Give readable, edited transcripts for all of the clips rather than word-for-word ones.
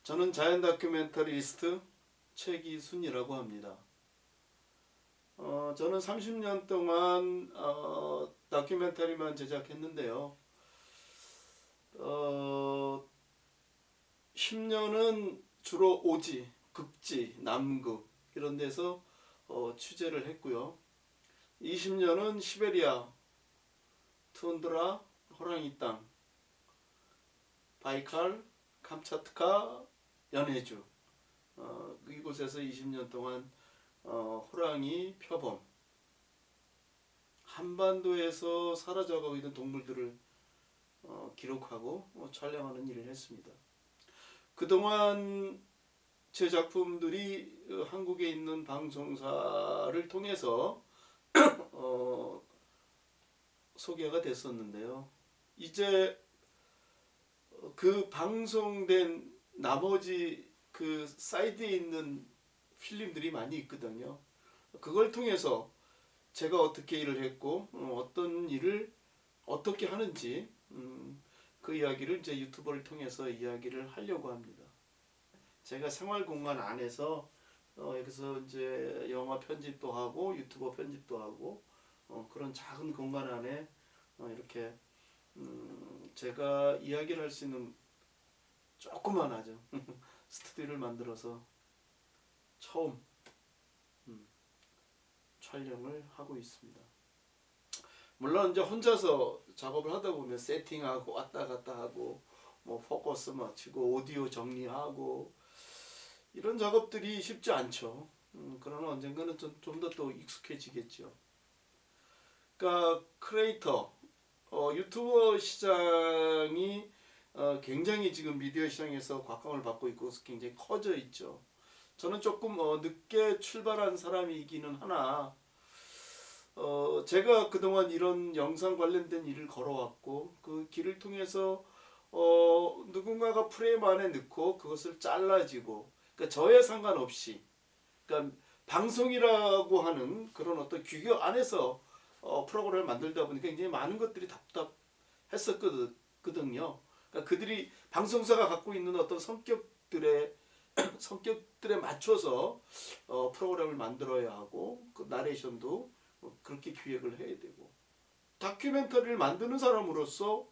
저는 자연 다큐멘터리스트 최기순이라고 합니다. 저는 30년 동안 다큐멘터리만 제작했는데요. 10년은 주로 오지, 극지, 남극 이런 데서 취재를 했고요. 20년은 시베리아, 투운드라, 호랑이 땅, 바이칼, 감차트카, 연해주 이곳에서 20년 동안 호랑이 표범, 한반도에서 사라져가고 있는 동물들을 기록하고 촬영하는 일을 했습니다. 그동안 제 작품들이 한국에 있는 방송사를 통해서 소개가 됐었는데요. 이제 그 방송된 나머지 그 사이드에 있는 필름들이 많이 있거든요. 그걸 통해서 제가 어떻게 일을 했고 어떤 일을 어떻게 하는지 그 이야기를 이제 유튜브를 통해서 이야기를 하려고 합니다. 제가 생활 공간 안에서 여기서 이제 영화 편집도 하고 유튜버 편집도 하고 그런 작은 공간 안에 이렇게 제가 이야기를 할 수 있는 조그만하죠 스튜디오를 만들어서 처음 촬영을 하고 있습니다. 물론 이제 혼자서 작업을 하다 보면 세팅하고 왔다 갔다 하고 뭐 포커스 맞추고 오디오 정리하고 이런 작업들이 쉽지 않죠. 그러나 언젠가는 좀 더 또 익숙해지겠죠. 그러니까 크리에이터 유튜버 시장이 굉장히 지금 미디어 시장에서 곽광을 받고 있고 굉장히 커져 있죠. 저는 조금 늦게 출발한 사람이기는 하나 제가 그동안 이런 영상 관련된 일을 걸어왔고 그 길을 통해서 누군가가 프레임 안에 넣고 그것을 잘라지고 그러니까 저에 상관없이 그러니까 방송이라고 하는 그런 어떤 규격 안에서 프로그램을 만들다 보니까 굉장히 많은 것들이 답답했었거든요. 그러니까 그들이 방송사가 갖고 있는 어떤 성격들에 맞춰서 프로그램을 만들어야 하고 그 나레이션도 그렇게 기획을 해야 되고 다큐멘터리를 만드는 사람으로서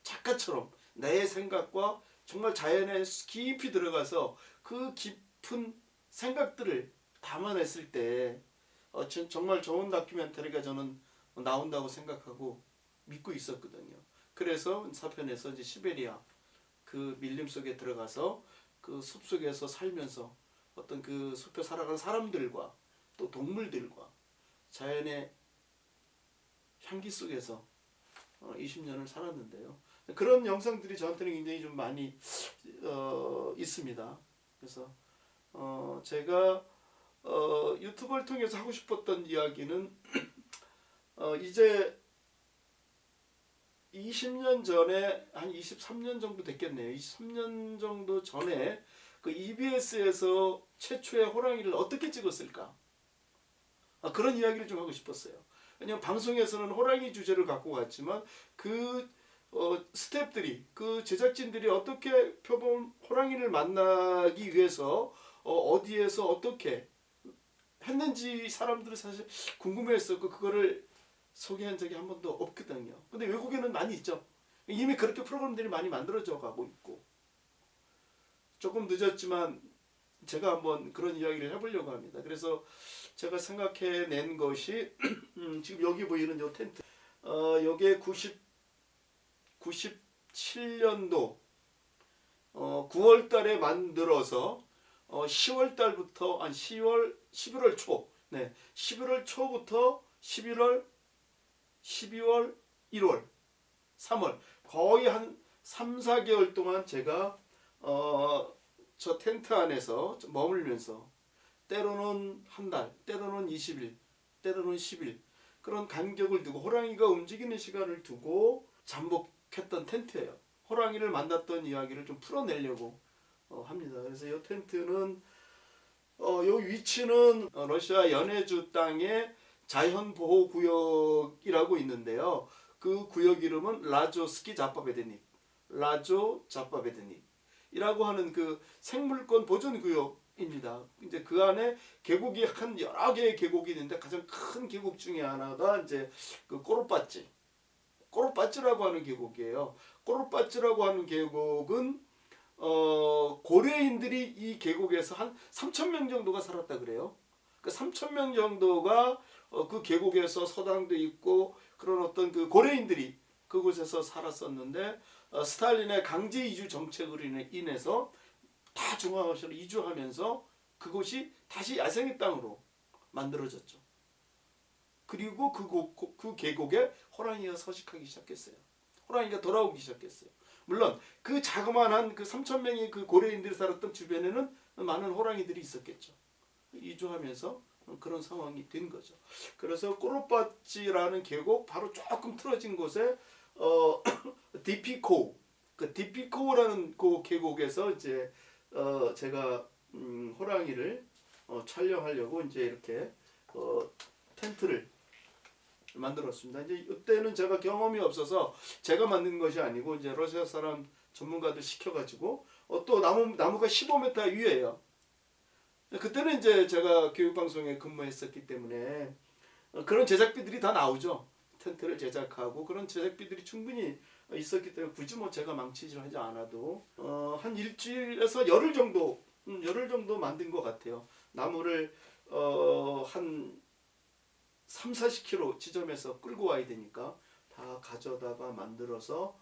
작가처럼 내 생각과 정말 자연에 깊이 들어가서 그 깊은 생각들을 담아냈을 때 정말 좋은 다큐멘터리가 저는 나온다고 생각하고 믿고 있었거든요. 그래서 사편에서 이제 시베리아 그 밀림 속에 들어가서 그 숲속에서 살면서 어떤 그 숲에 살아가는 사람들과 또 동물들과 자연의 향기 속에서 20년을 살았는데요. 그런 영상들이 저한테는 굉장히 좀 많이 있습니다. 그래서 제가 유튜브를 통해서 하고 싶었던 이야기는 이제 20년 전에 한 23년 정도 됐겠네요. 23년 정도 전에 그 EBS에서 최초의 호랑이를 어떻게 찍었을까? 그런 이야기를 좀 하고 싶었어요. 왜냐하면 방송에서는 호랑이 주제를 갖고 갔지만 그 스태프들이 그 제작진들이 어떻게 표본 호랑이를 만나기 위해서 어디에서 어떻게 했는지 사람들은 사실 궁금해했었고 그거를 소개한 적이 한 번도 없거든요. 근데 외국에는 많이 있죠. 이미 그렇게 프로그램들이 많이 만들어져 가고 있고 조금 늦었지만 제가 한번 그런 이야기를 해보려고 합니다. 그래서 제가 생각해낸 것이 지금 여기 보이는 요 텐트 요게 97년도 9월 달에 만들어서 10월 달부터 한 11월 초 11월 초부터 11월 12월 1월 3월 거의 한 3, 4개월 동안 제가 저 텐트 안에서 머물면서 때로는 한 달, 때로는 20일, 때로는 10일 그런 간격을 두고 호랑이가 움직이는 시간을 두고 잠복했던 텐트예요. 호랑이를 만났던 이야기를 좀 풀어내려고 합니다. 그래서 이 텐트는 요 위치는 러시아 연해주 땅의 자연보호구역이라고 있는데요. 그 구역 이름은 라조 스키 자파베드닉. 라조 자파베드닉. 이라고 하는 그 생물권 보존 구역입니다. 이제 그 안에 계곡이 한 여러 개의 계곡이 있는데 가장 큰 계곡 중에 하나가 이제 그 꼬르빠찌라고 하는 계곡이에요. 꼬르빠찌라고 하는 계곡은 고려인들이 이 계곡에서 한 3천 명 정도가 살았다 그래요. 그 3천 명 정도가 그 계곡에서 서당도 있고 그런 어떤 그 고려인들이 그곳에서 살았었는데 스탈린의 강제 이주 정책으로 인해서 다 중앙아시아로 이주하면서 그곳이 다시 야생의 땅으로 만들어졌죠. 그리고 그 계곡에 호랑이가 서식하기 시작했어요. 호랑이가 돌아오기 시작했어요. 물론 그 자그마한 그 3천 명의 그 고려인들이 살았던 주변에는 많은 호랑이들이 있었겠죠. 이주하면서 그런 상황이 된 거죠. 그래서 꼬르빠찌라는 계곡 바로 조금 틀어진 곳에 디피코 그 디피코라는 그 계곡에서 이제 제가 호랑이를 촬영하려고 이제 이렇게 텐트를 만들었습니다. 이제 이때는 제가 경험이 없어서 제가 만든 것이 아니고 이제 러시아 사람 전문가들 시켜가지고 또 나무가 15m 위에요. 그때는 이제 제가 교육방송에 근무했었기 때문에 그런 제작비들이 다 나오죠. 텐트를 제작하고 그런 제작비들이 충분히 있었기 때문에 굳이 뭐 제가 망치질 하지 않아도 한 일주일에서 열흘 정도 만든 것 같아요. 나무를 한 3, 40km 지점에서 끌고 와야 되니까 다 가져다가 만들어서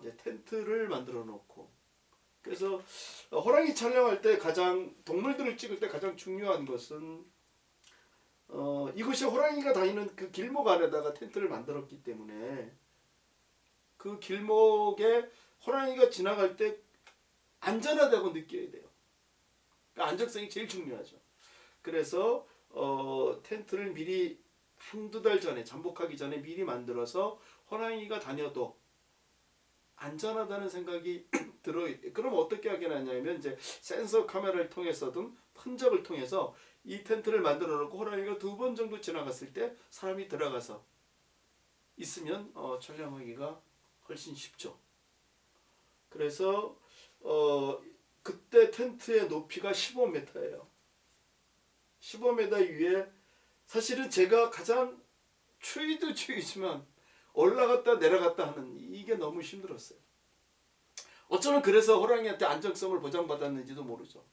이제 텐트를 만들어 놓고 그래서 호랑이 촬영할 때 동물들을 찍을 때 가장 중요한 것은 이것이 호랑이가 다니는 그 길목 안에다가 텐트를 만들었기 때문에 그 길목에 호랑이가 지나갈 때 안전하다고 느껴야 돼요. 그러니까 안정성이 제일 중요하죠. 그래서 텐트를 미리 한두 달 전에 잠복하기 전에 미리 만들어서 호랑이가 다녀도 안전하다는 생각이 들어요. 그럼 어떻게 하겠냐면 이제 센서 카메라를 통해서든 흔적을 통해서 이 텐트를 만들어 놓고 호랑이가 2번 정도 지나갔을 때 사람이 들어가서 있으면 촬영하기가 훨씬 쉽죠. 그래서 그때 텐트의 높이가 15m예요. 15m 위에 사실은 제가 가장 추위도 추위지만 올라갔다 내려갔다 하는 이게 너무 힘들었어요. 어쩌면 그래서 호랑이한테 안정성을 보장받았는지도 모르죠.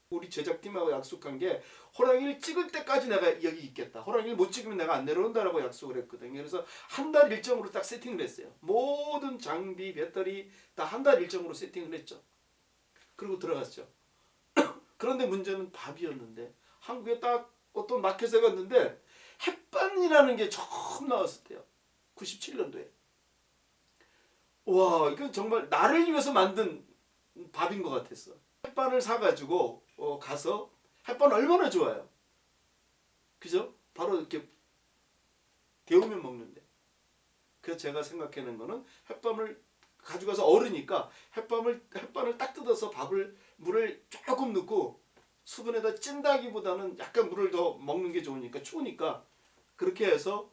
우리 제작팀하고 약속한 게 호랑이를 찍을 때까지 내가 여기 있겠다. 호랑이를 못 찍으면 내가 안 내려온다라고 약속을 했거든요. 그래서 한 달 일정으로 딱 세팅을 했어요. 모든 장비, 배터리 다 한 달 일정으로 세팅을 했죠. 그리고 들어갔죠. 그런데 문제는 밤이었는데 한국에 딱 어떤 마켓에 갔는데 햇반이라는 게 처음 나왔을 때요. 97년도에. 와, 이건 정말 나를 위해서 만든 밥인 것 같았어. 햇반을 사가지고 가서 햇반 얼마나 좋아요. 그죠? 바로 이렇게 데우면 먹는데. 그래서 제가 생각하는 거는 햇반을 가져가서 얼으니까 햇반을 딱 뜯어서 물을 조금 넣고 수분에다 찐다기보다는 약간 물을 더 먹는 게 좋으니까 추우니까 그렇게 해서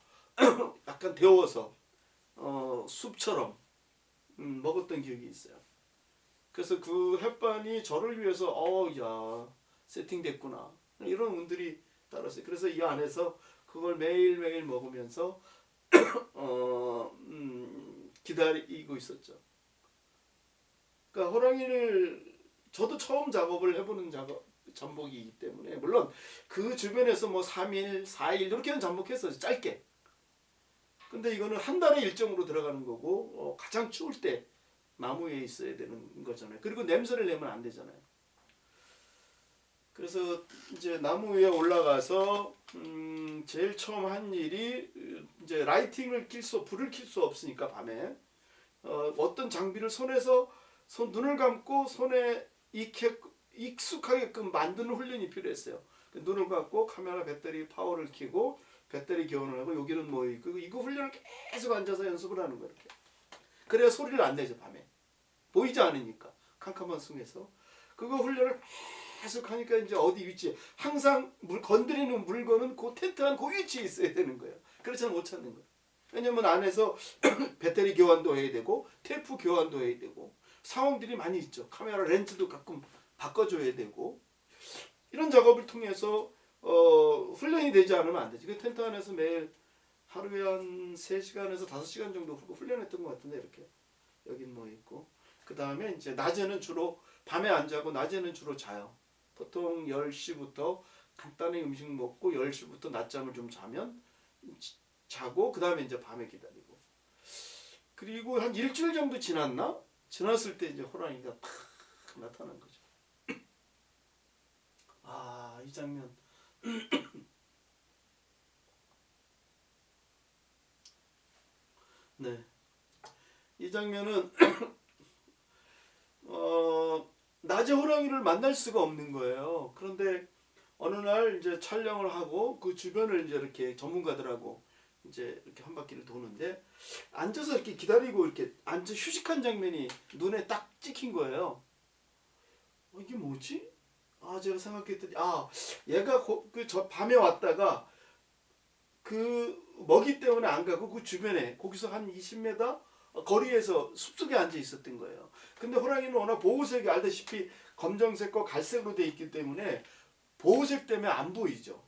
약간 데워서 숲처럼 먹었던 기억이 있어요. 그래서 그 햇반이 저를 위해서 야 세팅됐구나 이런 운들이 따랐어요. 그래서 이 안에서 그걸 매일매일 먹으면서 기다리고 있었죠. 그러니까 호랑이를 저도 처음 작업을 해보는 잠복이기 때문에 물론 그 주변에서 뭐 3일, 4일 이렇게는 잠복했어요. 짧게. 근데 이거는 한 달의 일정으로 들어가는 거고 가장 추울 때 나무 위에 있어야 되는 거잖아요. 그리고 냄새를 내면 안 되잖아요. 그래서 이제 나무 위에 올라가서 제일 처음 한 일이 이제 불을 켤 수 없으니까 밤에 어떤 장비를 눈을 감고 손에 익숙하게끔 만드는 훈련이 필요했어요. 눈을 감고 카메라 배터리 파워를 켜고 배터리 교환을 하고 여기는 뭐 이거 훈련을 계속 앉아서 연습을 하는 거예요. 이렇게. 그래야 소리를 안 내죠 밤에. 보이지 않으니까 캄캄한 숲에서 그거 훈련을 계속 하니까 이제 어디 위치 항상 건드리는 물건은 그 텐트 한 그 위치에 있어야 되는 거예요. 그렇지 않으면 못 찾는 거예요. 왜냐면 안에서 배터리 교환도 해야 되고 테이프 교환도 해야 되고 상황들이 많이 있죠. 카메라 렌즈도 가끔 바꿔줘야 되고 이런 작업을 통해서 훈련이 되지 않으면 안 되지. 그 텐트 안에서 매일 하루에 한 3시간에서 5시간 정도 훈련했던 것 같은데 이렇게 여긴 뭐 있고 그 다음에 이제 낮에는 주로 밤에 안 자고 낮에는 주로 자요. 보통 10시부터 간단히 음식 먹고 10시부터 낮잠을 좀 자면 자고 그 다음에 이제 밤에 기다리고 그리고 한 일주일 정도 지났나? 지났을 때 이제 호랑이가 탁 나타난 거죠. 아, 이 장면. 네. 이 장면은 낮에 호랑이를 만날 수가 없는 거예요. 그런데 어느 날 이제 촬영을 하고 그 주변을 이제 이렇게 전문가들하고 이제 이렇게 한 바퀴를 도는데 앉아서 이렇게 기다리고 이렇게 앉아 휴식한 장면이 눈에 딱 찍힌 거예요. 이게 뭐지? 아, 제가 생각했더니 얘가 저 밤에 왔다가 그 먹이 때문에 안 가고 그 주변에 거기서 한 20m 거리에서 숲속에 앉아 있었던 거예요. 근데 호랑이는 워낙 보호색이 알다시피 검정색과 갈색으로 돼 있기 때문에 보호색 때문에 안 보이죠.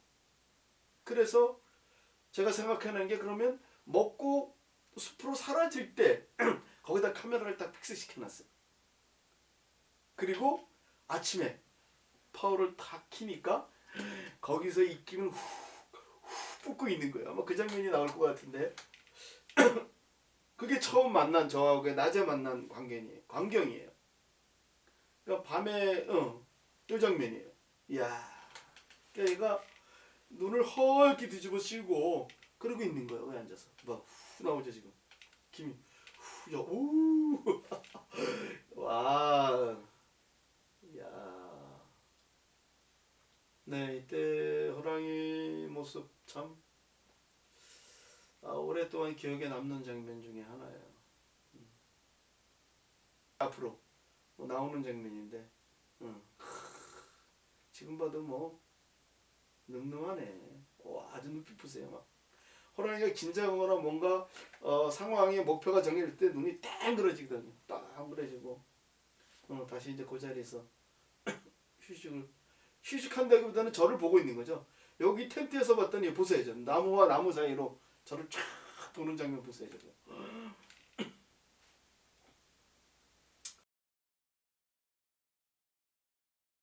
그래서 제가 생각하는 게 그러면 먹고 숲으로 사라질 때 거기다 카메라를 딱 픽스시켜 놨어요. 그리고 아침에 파워를 탁 키니까 거기서 입김을 후 붓고 있는 거예요. 아마 그 장면이 나올 것 같은데 그게 처음 만난 저하고 낮에 만난 광경이에요. 그러니까 밤에 요 장면이에요. 이야, 그러니까 얘가 눈을 헐게 뒤집어 씌우고 그러고 있는 거예요. 왜 앉아서 막 후 나오죠 지금 김이 후, 야, 우, 와, 야, 네 이때 호랑이 모습 참 오랫동안 기억에 남는 장면 중에 하나예요. 앞으로 나오는 장면인데 지금 봐도 뭐 늠름하네. 아주 눈빛 보세요. 막 호랑이가 긴장하거나 뭔가 상황의 목표가 정해질 때 눈이 땡그러지거든요. 땡그러지고 다시 이제 그 자리에서 휴식한다기보다는 저를 보고 있는 거죠. 여기 텐트에서 봤더니 보세요. 나무와 나무 사이로 저를 쫙 보는 장면 보세요.